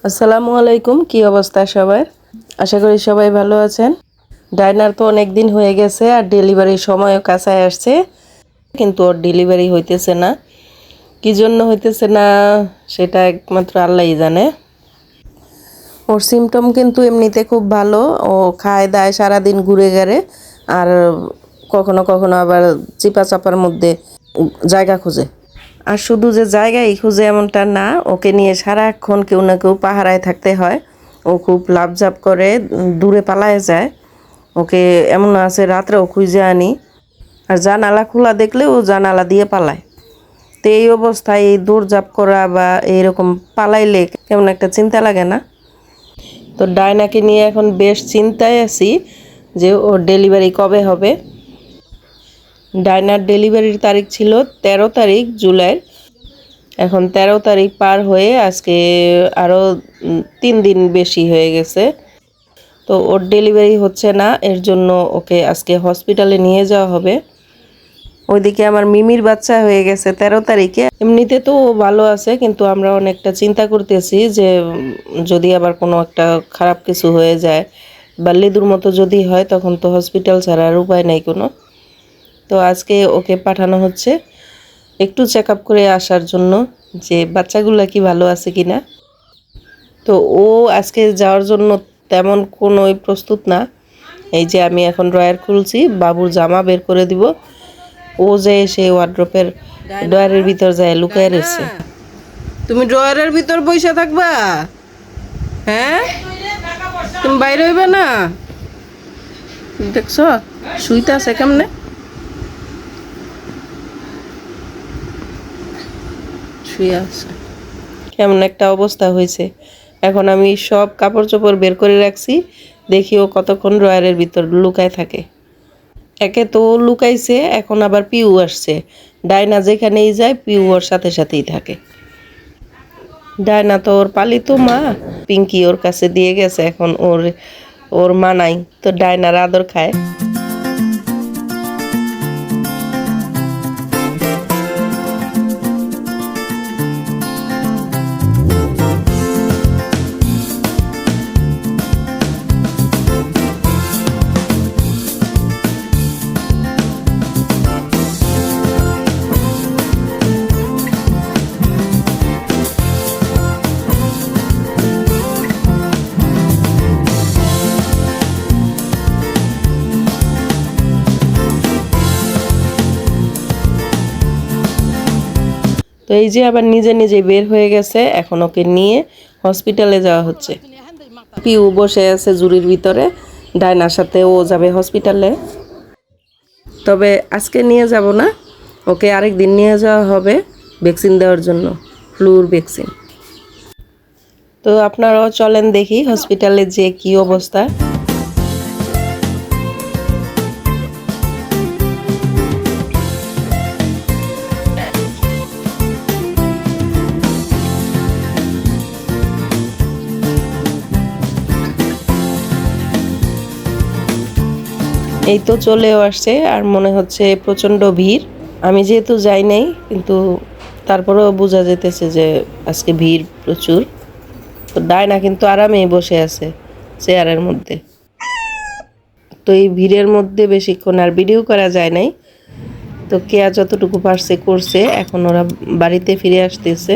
আসসালামু আলাইকুম, কি অবস্থা সবার? আশা করি সবাই ভালো আছেন। ডায়নার তো অনেক দিন হয়ে গেছে আর ডেলিভারির সময়ও কাছায় আসছে, কিন্তু ওর ডেলিভারি হইতেছে না। কি জন্য হইতেছে না সেটা একমাত্র আল্লাহই জানে। ওর সিমটম কিন্তু এমনিতে খুব ভালো, ও খায় দায় সারাদিন ঘুরে ঘেরে, আর কখনো কখনো আবার চিপা চাপার মধ্যে জায়গা খুঁজে। আর শুধু যে জায়গায় খুঁজে এমনটা না, ওকে নিয়ে সারাক্ষণ কেউ না কেউ পাহারায় থাকতে হয়। ও খুব লাফঝাপ করে, দূরে পালায় যায়। ওকে এমন আছে রাত্রেও খুঁজে আনি, আর জানালা খোলা দেখলে ও জানালা দিয়ে পালায়। তো এই অবস্থায় এই দৌড়ঝাঁপ করা বা এইরকম পালাইলে কেমন একটা চিন্তা লাগে না? তো ডায়নাকে নিয়ে এখন বেশ চিন্তায় আছি যে ওর ডেলিভারি কবে হবে। ডায়নার ডেলিভারির তারিখ ছিল 13 তারিখ জুলাই। এখন 13 তারিখ পার হয়ে আজকে আরও 3 দিন বেশি হয়ে গেছে। তো ওর ডেলিভারি হচ্ছে না, এর জন্য ওকে আজকে হসপিটালে নিয়ে যাওয়া হবে। ওইদিকে আমার মিমির বাচ্চা হয়ে গেছে 13 তারিখে। এমনিতে তো ও ভালো আছে, কিন্তু আমরা অনেকটা চিন্তা করতেছি যে যদি আবার কোনো একটা খারাপ কিছু হয়ে যায় বা লেদুর মতো যদি হয়, তখন তো হসপিটাল ছাড়া আর উপায় নাই কোনো। তো আজকে ওকে পাঠানো হচ্ছে একটু চেক আপ করে আসার জন্য, যে বাচ্চাগুলো কি ভালো আছে কিনা। তো ও আজকে যাওয়ার জন্য তেমন কোনোই প্রস্তুত না। এই যে আমি এখন ড্রয়ার খুলছি, বাবুর জামা বের করে দিব। ও যে সে ওয়ার্ড্রপের ড্রয়ারের ভিতর যায় লুকায় রয়েছে। তুমি ড্রয়ারের ভিতর বসে থাকবা? হ্যাঁ, তুমি বাইরে হইবে না? দেখছো শুইতে আছে কেমনে, শুয়ে আছে। কেমন একটা অবস্থা হয়েছে। এখন আমি সব কাপড় চোপড় বের করে রাখছি, দেখি ও কতক্ষণ ড্রয়ারের ভিতর লুকায় থাকে। একে তো লুকাইছে, এখন আবার পিউ আসছে। ডায়না যেখানেই যায় পিউ ওর সাথে সাথেই থাকে। ডায়না তো ওর পালিত মা, পিঙ্কি ওর কাছে দিয়ে গেছে, এখন ওর ওর মা নাই, তো ডায়নার আদর খায়। তো এই যে আবার নিজে নিজে বের হয়ে গেছে, এখন ওকে নিয়ে হসপিটালে যাওয়া হচ্ছে। পিউ বসে আছে জুরির ভিতরে, ডায়নার সাথে ও যাবে হসপিটালে। তবে আজকে নিয়ে যাব না, ওকে আরেক দিন নিয়ে যাওয়া হবে ভ্যাকসিন দেওয়ার জন্য, ফ্লুর ভ্যাকসিন। তো আপনারাও চলেন দেখি হসপিটালে যে কি অবস্থা। এই তো চলেও আসছে, আর মনে হচ্ছে প্রচণ্ড ভিড়। আমি যেহেতু যাই নাই, কিন্তু তারপরেও বোঝা যেতেছে যে আজকে ভিড় প্রচুর। তো ডায়না কিন্তু আরামেই বসে আছে চেয়ারের মধ্যে। তো এই ভিড়ের মধ্যে বেশিক্ষণ আর ভিডিও করা যায় নাই। তো কেয়া যতটুকু পারছে করছে, এখন ওরা বাড়িতে ফিরে আসতেছে।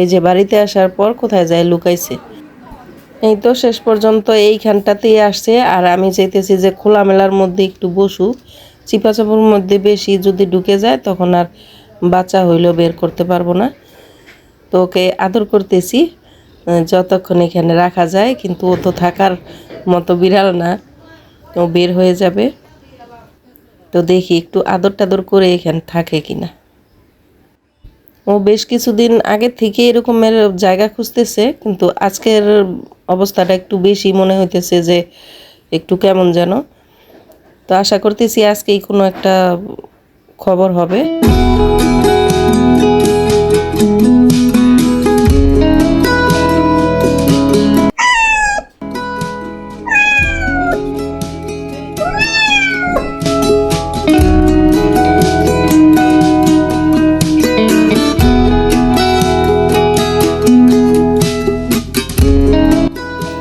এই যে বাড়িতে আসার পর কোথায় যায় লুকাইছে। এই তো শেষ পর্যন্ত এইখানটাতেই আসছে, আর আমি চাইতেছি যে খোলামেলার মধ্যে একটু বসু। চিপাচাপুর মধ্যে বেশি যদি ঢুকে যায়, তখন আর বাচ্চা হইলেও বের করতে পারবো না। তো ওকে আদর করতেছি যতক্ষণ এখানে রাখা যায়, কিন্তু ও তো থাকার মতো বিড়াল না, ও বের হয়ে যাবে। তো দেখি একটু আদর টাদর করে এখানে থাকে কিনা। ও বেশ কিছুদিন আগে থেকে এরকমের জায়গা খুঁজতেছে, কিন্তু আজকের অবস্থাটা একটু বেশি মনে হইতেছে যে একটু কেমন যেন। তো আশা করতেছি আজকেই কোনো একটা খবর হবে।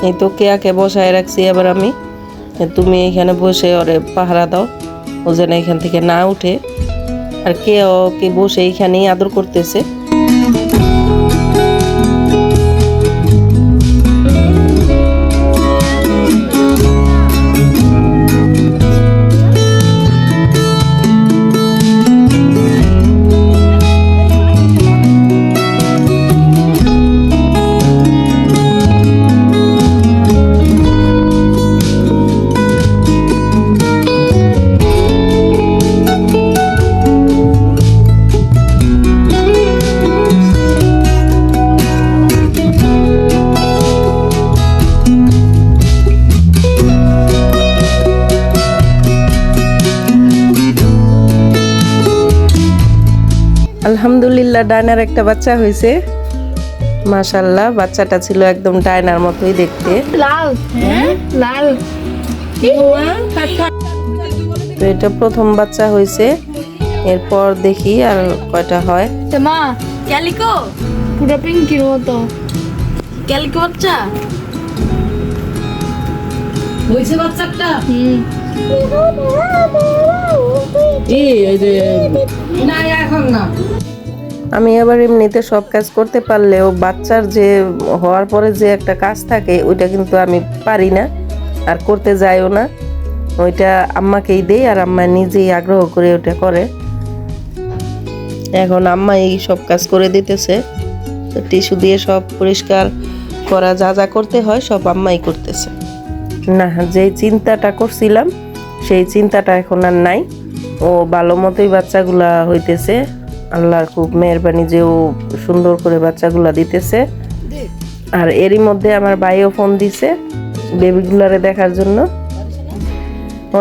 এই তো কেয়াকে বসায় রাখছি আবার আমি, তুমি এখানে বসে ওরে পাহারা দাও, ও যেন এখান থেকে না উঠে। আর কেয়া ওকে বসে এইখানেই আদর করতেছে। আলহামদুলিল্লাহ ডায়নার একটা বাচ্চা হয়েছে, মাশাআল্লাহ। বাচ্চাটা ছিল একদম ডায়নার মতোই দেখতে। লাল, লাল। তো এটা প্রথম বাচ্চা হয়েছে, এরপর দেখি আর কয়টা হয়। মা ক্যালিকো পুরো পিঙ্কির মতো ক্যালিকো বাচ্চা হইছে বাচ্চাটা। না এখন না। আমি আবার এমনিতে সব কাজ করতে পারলেও বাচ্চার যে হওয়ার পরে যে একটা কাজ থাকে ওইটা কিন্তু আমি পারি না, আর করতে যাইও না। ওইটা আম্মাকেই দেই, আর আম্মা নিজেই আগ্রহ করে ওটা করে। এখন আম্মা এই সব কাজ করে দিতেছে, টিস্যু দিয়ে সব পরিষ্কার করা যা যা করতে হয় সব আম্মাই করতেছে। না, যেই চিন্তাটা করছিলাম সেই চিন্তাটা এখন আর নাই। ও ভালো মতোই বাচ্চাগুলা হইতেছে, আল্লাহর খুব মেহেরবানি যে ও সুন্দর করে বাচ্চাগুলা দিতেছে। আর এরই মধ্যে আমার ভাইও ফোন দিছে বেবিগুলারে দেখার জন্য।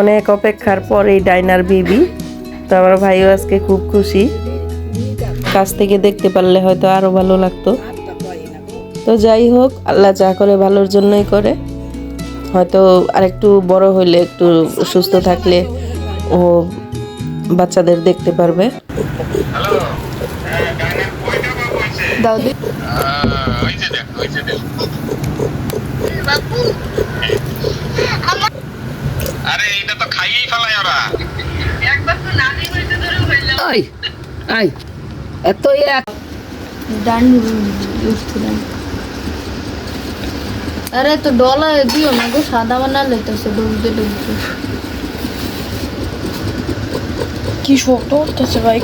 অনেক অপেক্ষার পর এই ডাইনার বেবি, তো আমার ভাইও আজকে খুব খুশি। কাছ থেকে দেখতে পারলে হয়তো আরো ভালো লাগতো। তো যাই হোক, আল্লাহ যা করে ভালোর জন্যই করে। হয়তো আরেকটু বড় হইলে, একটু সুস্থ থাকলে ও বাচ্চাদের দেখতে পারবে। দাও দি আরে এটা তো খাইয়েই ফেলায় ওরা। একবার তো নানি হইতে ধরে হইলো। আই আই এত এক ডান উঠছিলাম। আরে তো ডলা দিও না গো, সাদা বানালে তো সে ডুবতে ডুবতে কি শক্ত হচ্ছে ভাই।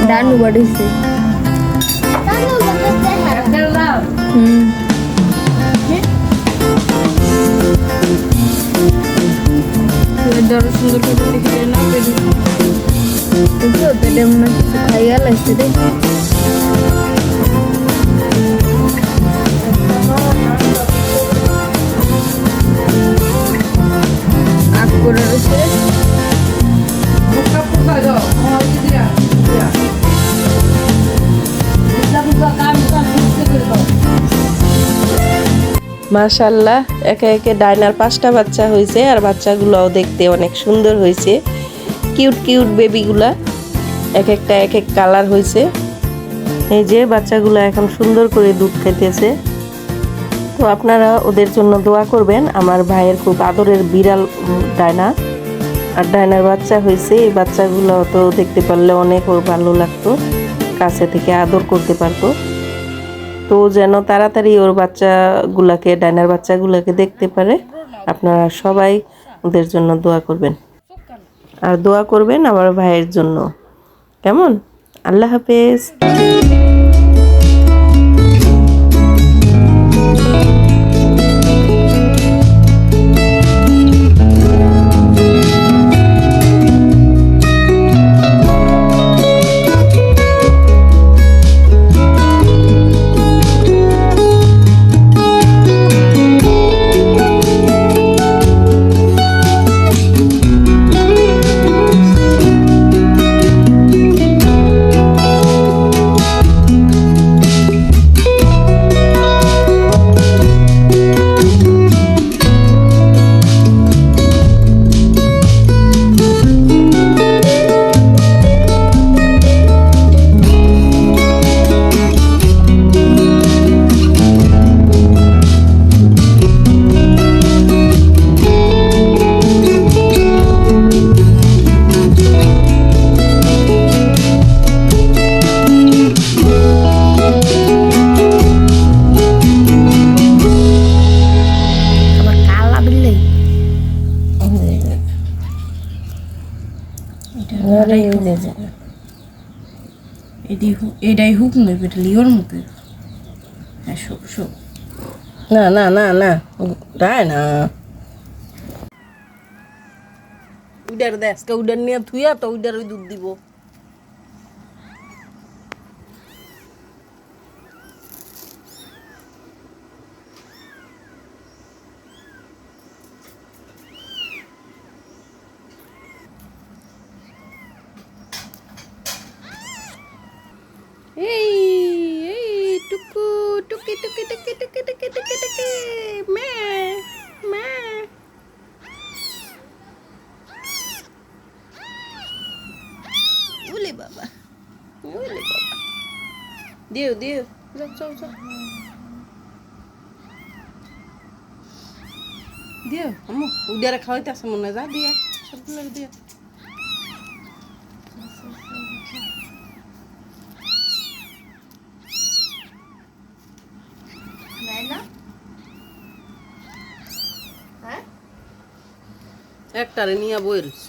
ডানু বাড়িছে সুন্দর করে দেখে না কিছু খাইয়া লাগছে রে। আগ করে রয়েছে মাশাআল্লাহ, একে একে ডাইনার 5টা বাচ্চা হয়েছে, আর বাচ্চাগুলোও দেখতে অনেক সুন্দর হয়েছে। কিউট কিউট বেবিগুলা, এক একটা এক এক কালার হয়েছে। এই যে বাচ্চাগুলো এখন সুন্দর করে দুধ খেতেছে। তো আপনারা ওদের জন্য দোয়া করবেন। আমার ভাইয়ের খুব আদরের বিড়াল ডায়না, আর ডায়নার বাচ্চা হয়েছে। এই বাচ্চাগুলো তো দেখতে পারলে অনেক ওর ভালো লাগতো, কাছে থেকে আদর করতে পারতো। তো যেন তাড়াতাড়ি ওর বাচ্চাগুলাকে, ডায়নার বাচ্চাগুলাকে দেখতে পারে। আপনারা সবাই ওদের জন্য দোয়া করবেন, আর দোয়া করবেন আমার ভাইয়ের জন্য। কেমন? আল্লাহ হাফেজ। আবার কালা বিল্লাই এটাই হুক নেই বেটা লিওর মুখে হ্যাঁ শোক শোক না না না না তাই না উডার দেশ কে উডার নিয়ে থুইয়া তো উডার ওই দুধ দিব এই এই টুকু টুকি টুকি টুকি টুকি টুকি টুকি টুকি মে মে ওলে বাবা দিও দিও যাও যাও যাও দিও আমু উডিয়ারে খাওয়াইতে আছে মনে যা দিয়া সবগুলো দিয়া একটারে নিয়ে বইলছ